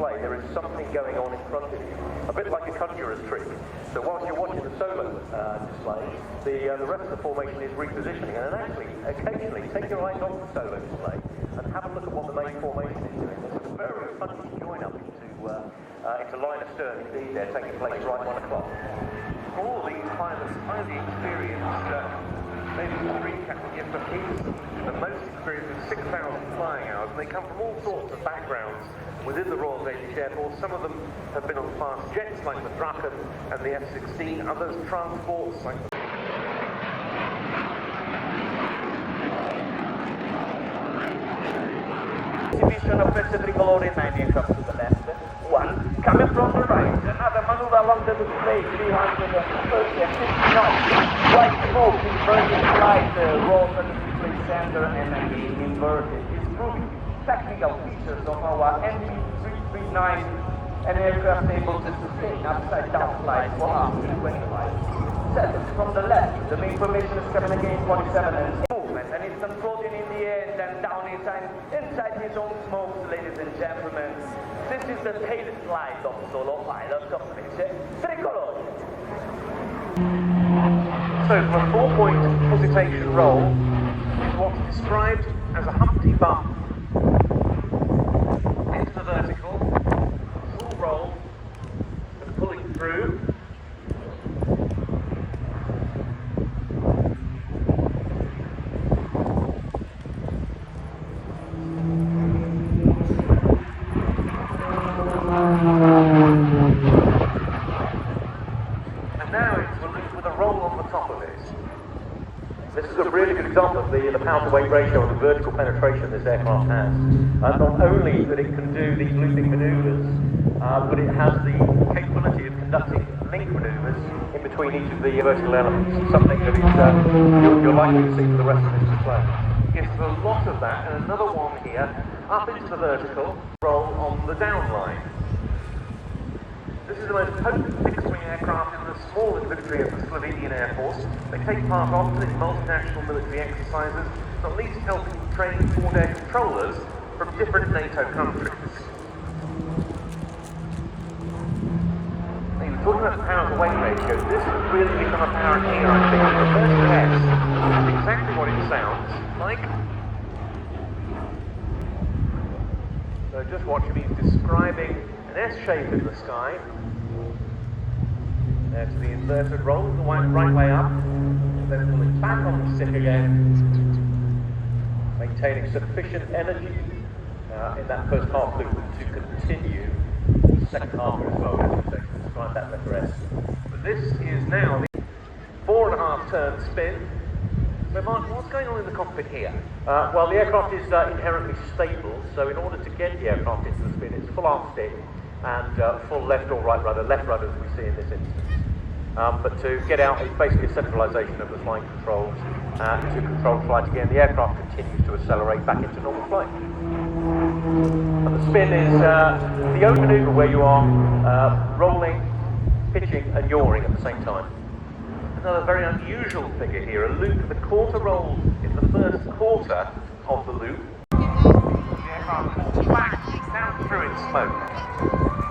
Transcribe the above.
display, there is something going on in front of you, a bit like a conjurer's trick. So whilst you're watching the solo display, the rest of the formation is repositioning, and then actually, occasionally, take your eyes off the solo display and have a look at what the main formation is doing. There's a very funny join up into line astern indeed there, taking place right 1 o'clock. All of these pilots highly experienced, maybe the Marine Captain Jesper Peterson, the most experienced with 6,000 flying hours, and they come from all sorts of backgrounds within the Royal Danish Air Force. Some of them have been on fast jets like the Draken and the F-16, others transports like the exhibition of the tricolor in 9 aircraft to the left. One coming from the right, another maneuver along the display, 330 and 50 knots. White smoke inverted flight, rolls at the display center and again inverted. It's proving technical features of our NG339, an aircraft able to sustain upside down flight for up to 25. Set from the left, the main formation is coming again 47 and movement, and it's floating in the air and then down inside his own smokes, ladies and gentlemen. This is the tail slide of solo pilot of the tricolor. So from a 4-point hesitation roll is what's described as a Humpty bump into the vertical, full roll and pulling through. And now it's released with a roll on the top of it. This is a really good example of the power-to-weight ratio and the vertical penetration this aircraft has. Not only that it can do these looping manoeuvres, but it has the capability of conducting link manoeuvres in between each of the vertical elements, something that you're likely to see for the rest of this display. Yes, there's a lot of that, and another one here, up into the vertical, roll on the down line. This is the most potent fixed-wing aircraft in the small inventory of the Slovenian Air Force. They take part often in multinational military exercises, not least helping train forward air controllers from different NATO countries. Now, you were talking about the power-to-weight ratio. This has really become apparent here, I think. The first S is exactly what it sounds like. So just watch him, he's describing an S shape in the sky. There's the inverted roll, the right way up, then pull it back on the stick again, maintaining sufficient energy in that first half loop to continue the second half as well, as we describe that letter S. But this is now the 4.5 turn spin. So Mark, what's going on in the cockpit here? Well, the aircraft is inherently stable, so in order to get the aircraft into the spin, it's full arm stick and full left or right rudder, left rudder as we see in this instance. But to get out, it's basically a centralisation of the flying controls to control flight again. The aircraft continues to accelerate back into normal flight. And the spin is the only manoeuvre where you are rolling, pitching and yawing at the same time. Another very unusual figure here, a loop with a quarter roll in the first quarter of the loop. The aircraft pulls back down through its smoke.